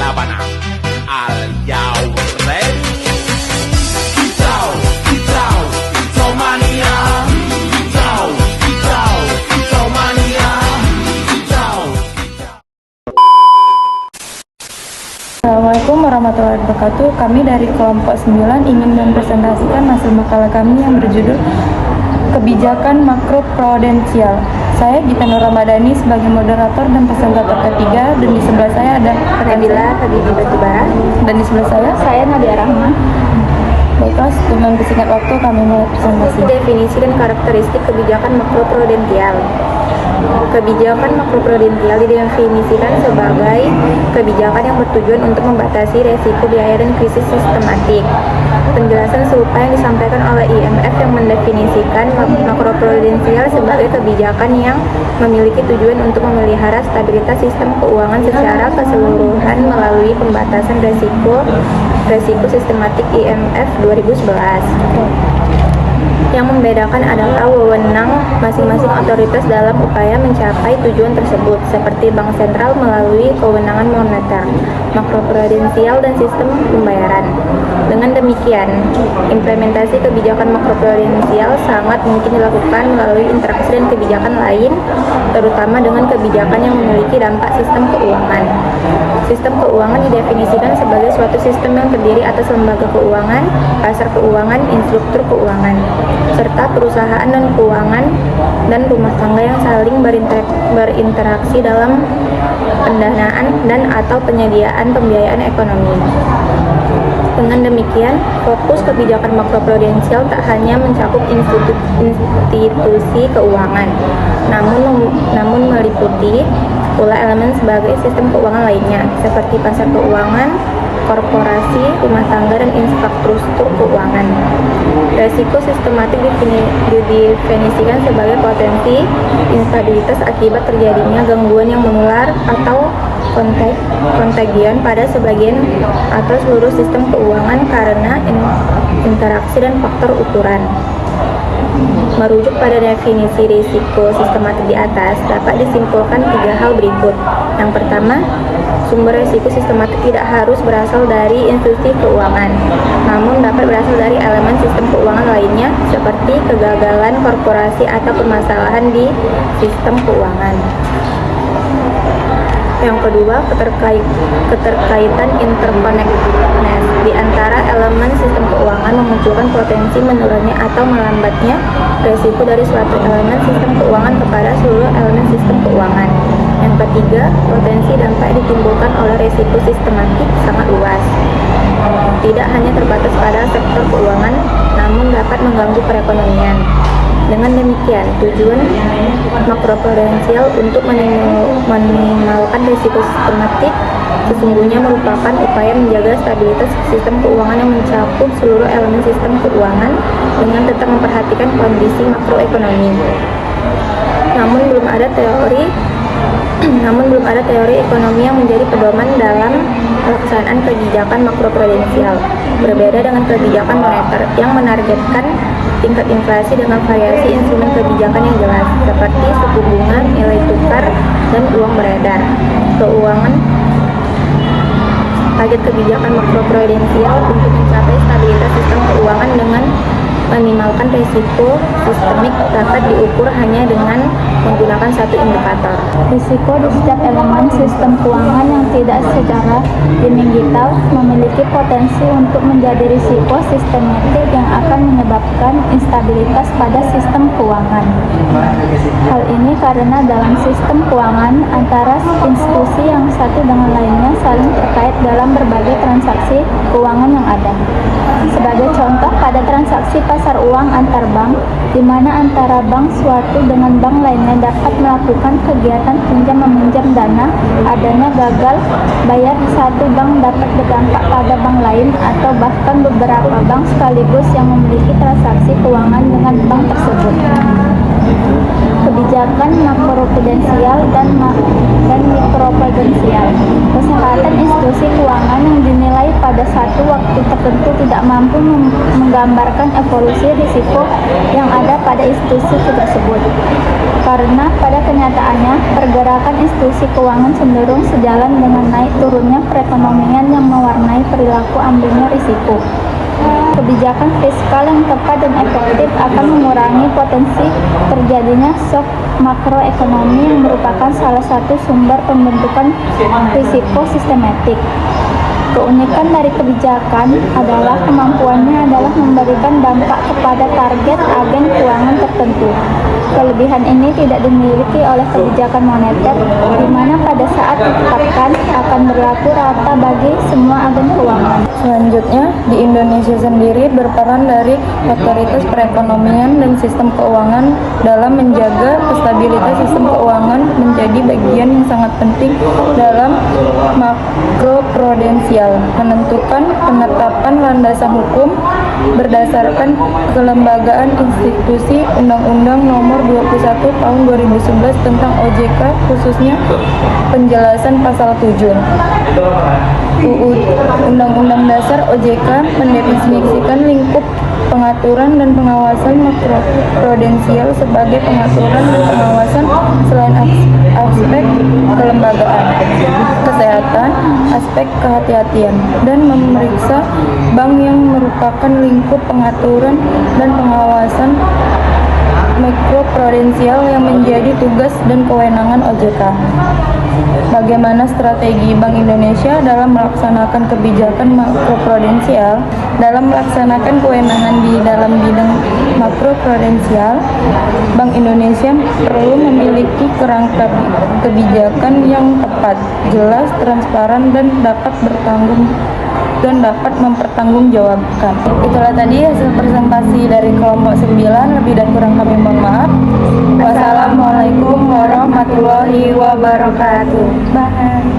Sabana. Are you ready? Kicau, kicau, kicau mania. Kicau, kicau, kicau mania. Kicau, kicau. Assalamualaikum warahmatullahi wabarakatuh. Kami dari kelompok 9 ingin mempresentasikan hasil makalah kami yang berjudul Kebijakan Makro Prudensial. Saya Gita Nur Ramadhani sebagai moderator dan presentator ketiga, dan di sebelah saya ada Nabila Habibie Batubara, dan di sebelah saya Nadia Rahma. Baiklah, dengan singkat waktu kami mulai presentasi. Definisi dan karakteristik kebijakan makroprudensial. Kebijakan makroprudensial didefinisikan sebagai kebijakan yang bertujuan untuk membatasi resiko biaya dan krisis sistematik. Penjelasan serupa yang disampaikan oleh IMF yang mendefinisikan makroprudensial sebagai kebijakan yang memiliki tujuan untuk memelihara stabilitas sistem keuangan secara keseluruhan melalui pembatasan resiko sistematik IMF 2011. Yang membedakan adalah wewenang masing-masing otoritas dalam upaya mencapai tujuan tersebut, seperti bank sentral melalui kewenangan moneter, makroprudensial, dan sistem pembayaran. Dengan demikian, implementasi kebijakan makroprudensial sangat mungkin dilakukan melalui interaksi dan kebijakan lain, terutama dengan kebijakan yang memiliki dampak sistem keuangan. Sistem keuangan didefinisikan sebagai suatu sistem yang terdiri atas lembaga keuangan, pasar keuangan, instruktur keuangan, serta perusahaan dan keuangan dan rumah tangga yang saling berinteraksi dalam pendanaan dan atau penyediaan pembiayaan ekonomi. Dengan demikian, fokus kebijakan makroprudensial tak hanya mencakup institusi keuangan, namun meliputi pula elemen sebagai sistem keuangan lainnya, seperti pasar keuangan, korporasi, rumah tangga, dan infrastruktur keuangan. Resiko sistematik didefinisikan sebagai potensi instabilitas akibat terjadinya gangguan yang menular atau kontagion pada sebagian atau seluruh sistem keuangan karena interaksi dan faktor ukuran. Merujuk pada definisi risiko sistematik di atas, dapat disimpulkan 3 hal berikut. Yang pertama, sumber risiko sistematik tidak harus berasal dari institusi keuangan, namun dapat berasal dari elemen sistem keuangan lainnya, seperti kegagalan korporasi atau permasalahan di sistem keuangan. Yang kedua, keterkaitan interconnectedness di antara elemen sistem keuangan memunculkan potensi menurunnya atau melambatnya resiko dari suatu elemen sistem keuangan kepada seluruh elemen sistem keuangan. Yang ketiga, potensi dampak ditimbulkan oleh resiko sistematik sangat luas, tidak hanya terbatas pada sektor keuangan, namun dapat mengganggu perekonomian. Dengan demikian, tujuan makroprudensial untuk meminimalkan risiko sistematik sesungguhnya merupakan upaya menjaga stabilitas sistem keuangan yang mencakup seluruh elemen sistem keuangan dengan tetap memperhatikan kondisi makroekonomi. Namun belum ada teori ekonomi yang menjadi pedoman dalam pelaksanaan kebijakan makroprudensial. Berbeda dengan kebijakan moneter yang menargetkan tingkat inflasi dengan variasi instrumen kebijakan yang jelas, seperti suku bunga, nilai tukar, dan uang beredar. Target kebijakan makroprudensial untuk mencapai stabilitas sistem keuangan dengan minimalkan risiko sistemik dapat diukur hanya dengan menggunakan satu indikator. Risiko di setiap elemen sistem keuangan yang tidak secara digital memiliki potensi untuk menjadi risiko sistematik yang akan menyebabkan instabilitas pada sistem keuangan. Hal ini karena dalam sistem keuangan antara institusi yang satu dengan lainnya saling terkait dalam berbagai transaksi keuangan yang ada. Sebagai contoh, pada transaksi pasar uang antar bank, di mana antara bank suatu dengan bank lainnya dapat melakukan kegiatan pinjam-meminjam dana, adanya gagal bayar satu bank dapat berdampak pada bank lain atau bahkan beberapa bank sekaligus yang memiliki transaksi keuangan dengan bank tersebut. Kebijakan makroprudensial dan mikroprudensial. Kesehatan institusi keuangan yang dinilai pada satu suatu waktu tertentu tidak mampu menggambarkan evolusi risiko yang ada pada institusi tersebut. Karena pada kenyataannya, pergerakan institusi keuangan cenderung sejalan dengan naik turunnya perekonomian yang mewarnai perilaku ambilnya risiko. Kebijakan fiskal yang tepat dan efektif akan mengurangi potensi terjadinya shock makroekonomi yang merupakan salah satu sumber pembentukan risiko sistematik. Keunikan dari kebijakan adalah kemampuannya adalah memberikan dampak kepada target agen keuangan tertentu. Kelebihan ini tidak dimiliki oleh kebijakan moneter, di mana pada saat ditetapkan akan berlaku rata bagi semua agen keuangan. Selanjutnya, di Indonesia sendiri berperan dari otoritas perekonomian dan sistem keuangan dalam menjaga stabilitas sistem keuangan menjadi bagian yang sangat penting dalam makroprudensial, menentukan penetapan landasan hukum berdasarkan kelembagaan institusi Undang-Undang Nomor 21 Tahun 2011 tentang OJK, khususnya penjelasan pasal 7. Undang-Undang Dasar OJK mendefinisikan lingkup pengaturan dan pengawasan makroprudensial sebagai pengaturan dan pengawasan selain aspek kelembagaan, kesehatan, aspek kehati-hatian, dan memeriksa bank yang merupakan lingkup pengaturan dan pengawasan makroprudensial yang menjadi tugas dan kewenangan OJK. Bagaimana strategi Bank Indonesia dalam melaksanakan kebijakan makroprudensial? Dalam melaksanakan kewenangan di dalam bidang makroprudensial, Bank Indonesia perlu memiliki kerangka kebijakan yang tepat, jelas, transparan, dan dapat mempertanggungjawabkan. Itulah tadi hasil presentasi dari kelompok 9, lebih dan kurang kami mohon maaf. Wassalamualaikum warahmatullahi wabarakatuh. Bye.